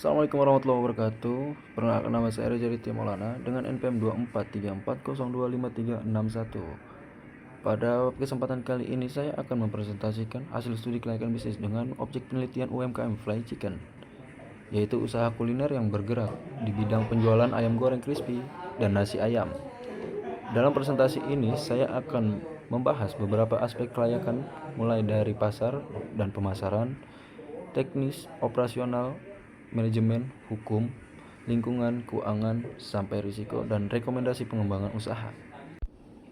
Assalamualaikum warahmatullahi wabarakatuh. Perkenalkan, nama saya Reza Ritya Maulana dengan NPM 2434025361. Pada kesempatan kali ini saya akan mempresentasikan hasil studi kelayakan bisnis dengan objek penelitian UMKM Fly Chicken, yaitu usaha kuliner yang bergerak di bidang penjualan ayam goreng crispy dan nasi ayam. Dalam presentasi ini saya akan membahas beberapa aspek kelayakan, mulai dari pasar dan pemasaran, teknis, operasional, manajemen, hukum, lingkungan, keuangan, sampai risiko dan rekomendasi pengembangan usaha.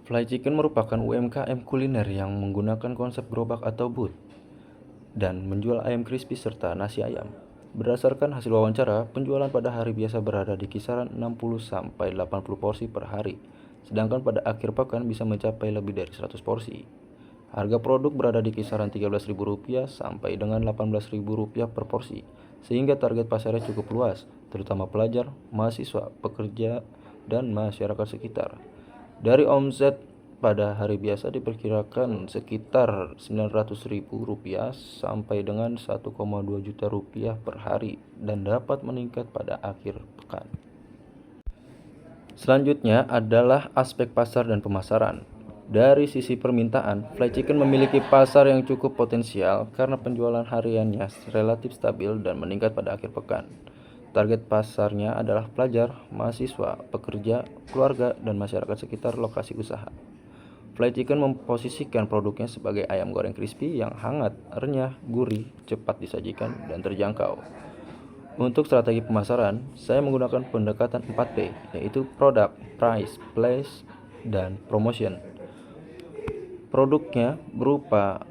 Fly Chicken merupakan UMKM kuliner yang menggunakan konsep gerobak atau booth dan menjual ayam crispy serta nasi ayam. Berdasarkan hasil wawancara, penjualan pada hari biasa berada di kisaran 60 sampai 80 porsi per hari, sedangkan pada akhir pekan bisa mencapai lebih dari 100 porsi. Harga produk berada di kisaran Rp13.000 sampai dengan Rp18.000 per porsi, sehingga target pasarnya cukup luas, terutama pelajar, mahasiswa, pekerja, dan masyarakat sekitar. Dari omset pada hari biasa diperkirakan sekitar Rp900.000 sampai dengan Rp1,2 juta per hari dan dapat meningkat pada akhir pekan. Selanjutnya adalah aspek pasar dan pemasaran. Dari sisi permintaan, Fly Chicken memiliki pasar yang cukup potensial karena penjualan hariannya relatif stabil dan meningkat pada akhir pekan. Target pasarnya adalah pelajar, mahasiswa, pekerja, keluarga, dan masyarakat sekitar lokasi usaha. Fly Chicken memposisikan produknya sebagai ayam goreng crispy yang hangat, renyah, gurih, cepat disajikan, dan terjangkau. Untuk strategi pemasaran, saya menggunakan pendekatan 4P, yaitu Product, Price, Place, dan Promotion. Produknya berupa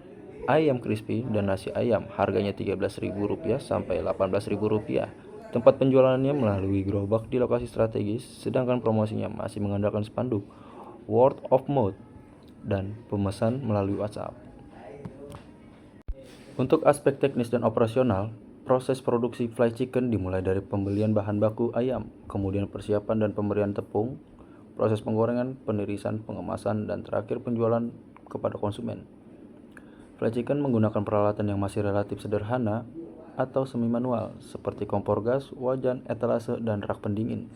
ayam crispy dan nasi ayam, harganya Rp13.000 sampai Rp18.000. Tempat penjualannya melalui gerobak di lokasi strategis, sedangkan promosinya masih mengandalkan spanduk, word of mouth, dan pemesan melalui WhatsApp. Untuk aspek teknis dan operasional, proses produksi Fly Chicken dimulai dari pembelian bahan baku ayam, kemudian persiapan dan pemberian tepung, proses penggorengan, penirisan, pengemasan, dan terakhir penjualan kepada konsumen. Fly Chicken menggunakan peralatan yang masih relatif sederhana atau semi manual seperti kompor gas, wajan, etalase, dan rak pendingin.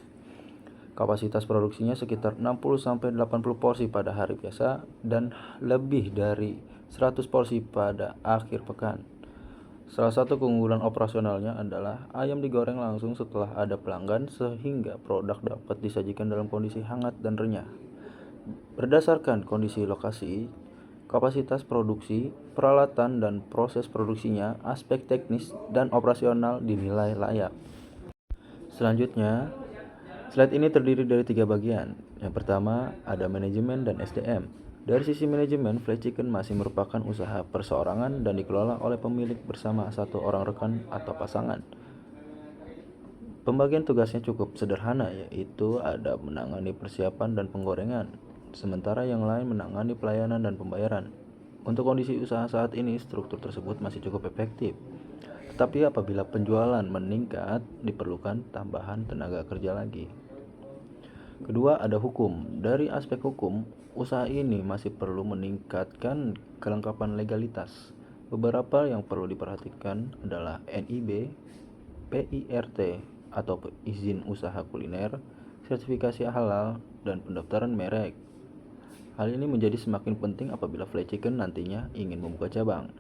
Kapasitas produksinya sekitar 60-80 porsi pada hari biasa dan lebih dari 100 porsi pada akhir pekan. Salah satu keunggulan operasionalnya adalah ayam digoreng langsung setelah ada pelanggan sehingga produk dapat disajikan dalam kondisi hangat dan renyah. Berdasarkan kondisi lokasi, kapasitas produksi, peralatan, dan proses produksinya, aspek teknis dan operasional dinilai layak. Selanjutnya, slide ini terdiri dari 3 bagian. Yang pertama, ada manajemen dan SDM. Dari sisi manajemen, Fly Chicken masih merupakan usaha perseorangan dan dikelola oleh pemilik bersama satu orang rekan atau pasangan. Pembagian tugasnya cukup sederhana, yaitu ada menangani persiapan dan penggorengan, sementara yang lain menangani pelayanan dan pembayaran. Untuk kondisi usaha saat ini, struktur tersebut masih cukup efektif. Tetapi apabila penjualan meningkat, diperlukan tambahan tenaga kerja lagi. Kedua, ada hukum. Dari aspek hukum, usaha ini masih perlu meningkatkan kelengkapan legalitas. Beberapa yang perlu diperhatikan adalah NIB, PIRT atau izin usaha kuliner, sertifikasi halal, dan pendaftaran merek. Hal ini menjadi semakin penting apabila Fly Chicken nantinya ingin membuka cabang.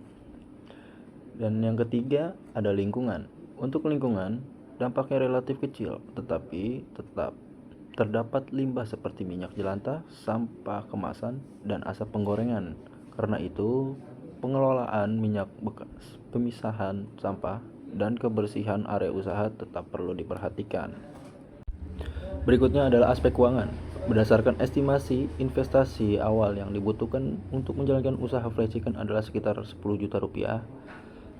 Dan yang ketiga, ada lingkungan. Untuk lingkungan, dampaknya relatif kecil, tetapi tetap terdapat limbah seperti minyak jelantah, sampah kemasan, dan asap penggorengan. Karena itu, pengelolaan minyak bekas, pemisahan sampah, dan kebersihan area usaha tetap perlu diperhatikan. Berikutnya adalah aspek keuangan. Berdasarkan estimasi, investasi awal yang dibutuhkan untuk menjalankan usaha Fly Chicken adalah sekitar Rp10 juta.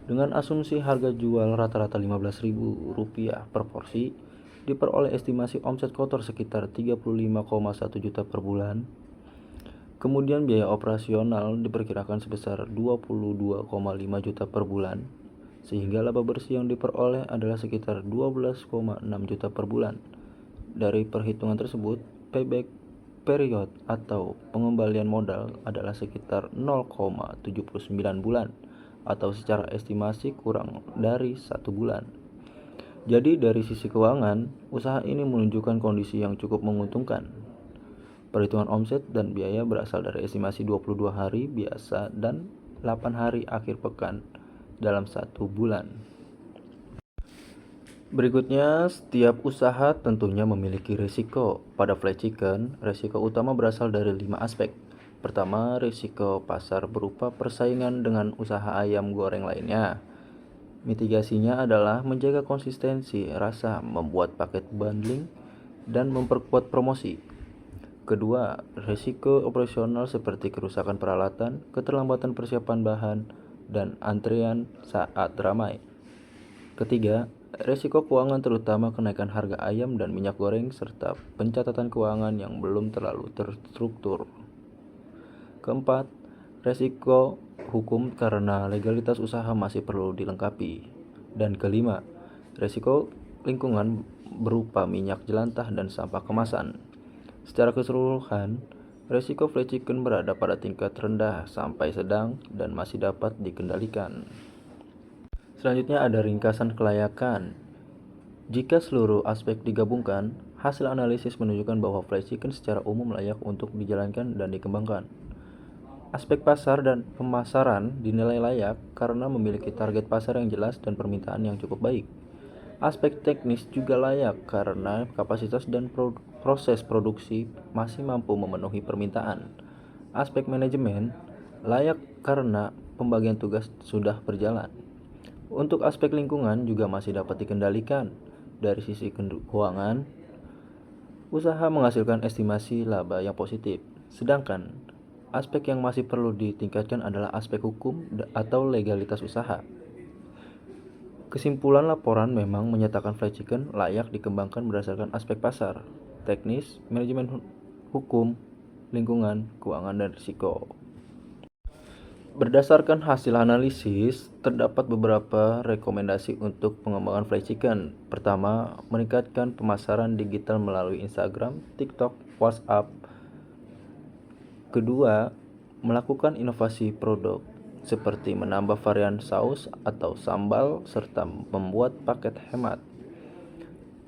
Dengan asumsi harga jual rata-rata Rp15.000 per porsi, diperoleh estimasi omset kotor sekitar Rp35,1 juta per bulan. Kemudian biaya operasional diperkirakan sebesar Rp22,5 juta per bulan, sehingga laba bersih yang diperoleh adalah sekitar Rp12,6 juta per bulan. Dari perhitungan tersebut, payback period atau pengembalian modal adalah sekitar 0,79 bulan atau secara estimasi kurang dari 1 bulan. Jadi dari sisi keuangan, usaha ini menunjukkan kondisi yang cukup menguntungkan. Perhitungan omset dan biaya berasal dari estimasi 22 hari biasa dan 8 hari akhir pekan dalam satu bulan. Berikutnya, setiap usaha tentunya memiliki risiko. Pada fried chicken, risiko utama berasal dari 5 aspek. Pertama, risiko pasar berupa persaingan dengan usaha ayam goreng lainnya. Mitigasinya adalah menjaga konsistensi rasa, membuat paket bundling, dan memperkuat promosi. Kedua, risiko operasional seperti kerusakan peralatan, keterlambatan persiapan bahan, dan antrean saat ramai. Ketiga, risiko keuangan terutama kenaikan harga ayam dan minyak goreng serta pencatatan keuangan yang belum terlalu terstruktur. Keempat, risiko hukum karena legalitas usaha masih perlu dilengkapi. Dan kelima, risiko lingkungan berupa minyak jelantah dan sampah kemasan. Secara keseluruhan, risiko fried chicken berada pada tingkat rendah sampai sedang dan masih dapat dikendalikan. Selanjutnya ada ringkasan kelayakan. Jika seluruh aspek digabungkan, hasil analisis menunjukkan bahwa fried chicken secara umum layak untuk dijalankan dan dikembangkan. Aspek pasar dan pemasaran dinilai layak karena memiliki target pasar yang jelas dan permintaan yang cukup baik. Aspek teknis juga layak karena kapasitas dan proses produksi masih mampu memenuhi permintaan. Aspek manajemen layak karena pembagian tugas sudah berjalan. Untuk aspek lingkungan juga masih dapat dikendalikan. Dari sisi keuangan, usaha menghasilkan estimasi laba yang positif, sedangkan aspek yang masih perlu ditingkatkan adalah aspek hukum atau legalitas usaha. Kesimpulan laporan memang menyatakan fried chicken layak dikembangkan berdasarkan aspek pasar, teknis, manajemen hukum, lingkungan, keuangan, dan risiko. Berdasarkan hasil analisis, terdapat beberapa rekomendasi untuk pengembangan fried chicken. Pertama, meningkatkan pemasaran digital melalui Instagram, TikTok, WhatsApp. Kedua, melakukan inovasi produk seperti menambah varian saus atau sambal serta membuat paket hemat.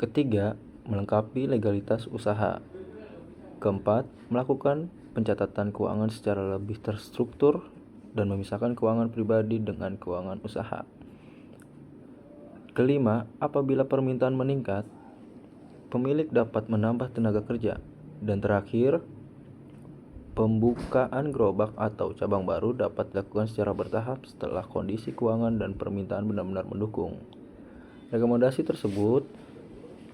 Ketiga, melengkapi legalitas usaha. Keempat, melakukan pencatatan keuangan secara lebih terstruktur dan memisahkan keuangan pribadi dengan keuangan usaha. Kelima, apabila permintaan meningkat, pemilik dapat menambah tenaga kerja. Dan terakhir, pembukaan gerobak atau cabang baru dapat dilakukan secara bertahap setelah kondisi keuangan dan permintaan benar-benar mendukung. Rekomendasi tersebut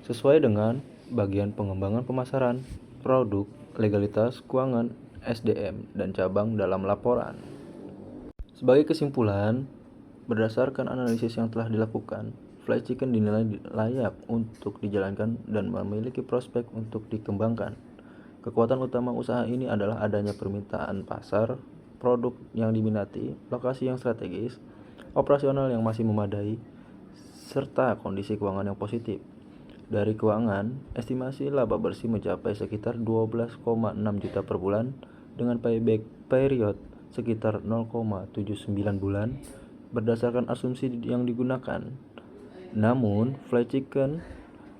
sesuai dengan bagian pengembangan pemasaran, produk, legalitas, keuangan, SDM, dan cabang dalam laporan. Sebagai kesimpulan, berdasarkan analisis yang telah dilakukan, fried chicken dinilai layak untuk dijalankan dan memiliki prospek untuk dikembangkan. Kekuatan utama usaha ini adalah adanya permintaan pasar, produk yang diminati, lokasi yang strategis, operasional yang masih memadai, serta kondisi keuangan yang positif. Dari keuangan, estimasi laba bersih mencapai sekitar 12,6 juta per bulan dengan payback period sekitar 0,79 bulan berdasarkan asumsi yang digunakan. Namun, fried chicken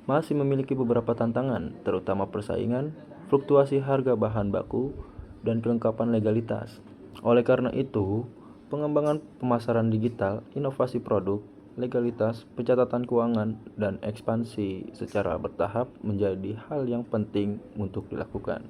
masih memiliki beberapa tantangan, terutama persaingan, fluktuasi harga bahan baku, dan kelengkapan legalitas. Oleh karena itu, pengembangan pemasaran digital, inovasi produk, legalitas, pencatatan keuangan, dan ekspansi secara bertahap menjadi hal yang penting untuk dilakukan.